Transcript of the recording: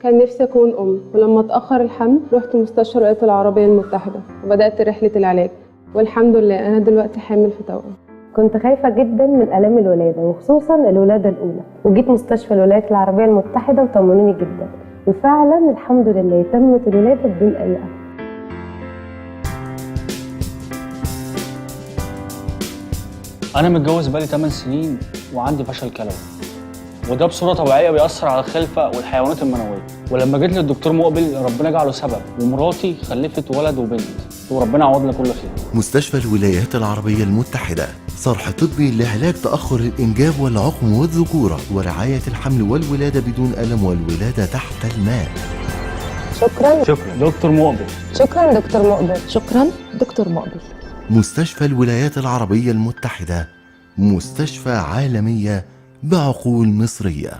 كان نفسي أكون أم، ولما اتأخر الحمل رحت مستشفى الولايات العربية المتحدة وبدأت رحلة العلاج، والحمد لله أنا دلوقتي حامل في توأم. كنت خايفة جدا من آلام الولادة وخصوصا الولادة الأولى، وجيت مستشفى الولايات العربية المتحدة وطمنوني جدا، وفعلا الحمد لله تمت الولادة بدون أي ألم. أنا متجوز بقالي 8 سنين وعندي فشل كلوي، وده بصورة طبيعية بيأثر على الخلفة والحيوانات المنوية. ولما جيت للدكتور مقبل ربنا جعله سبب، ومراتي خلفت ولد وبنت، وربنا عوضنا كل خير. مستشفى الولايات العربية المتحدة، صرح طبي لعلاج تأخر الإنجاب والعقم والذكورة ورعاية الحمل والولادة بدون ألم والولادة تحت الماء. شكرا دكتور مقبل. شكرا دكتور مقبل. شكرا دكتور مقبل. مستشفى الولايات العربية المتحدة، مستشفى عالمية بعقول مصرية.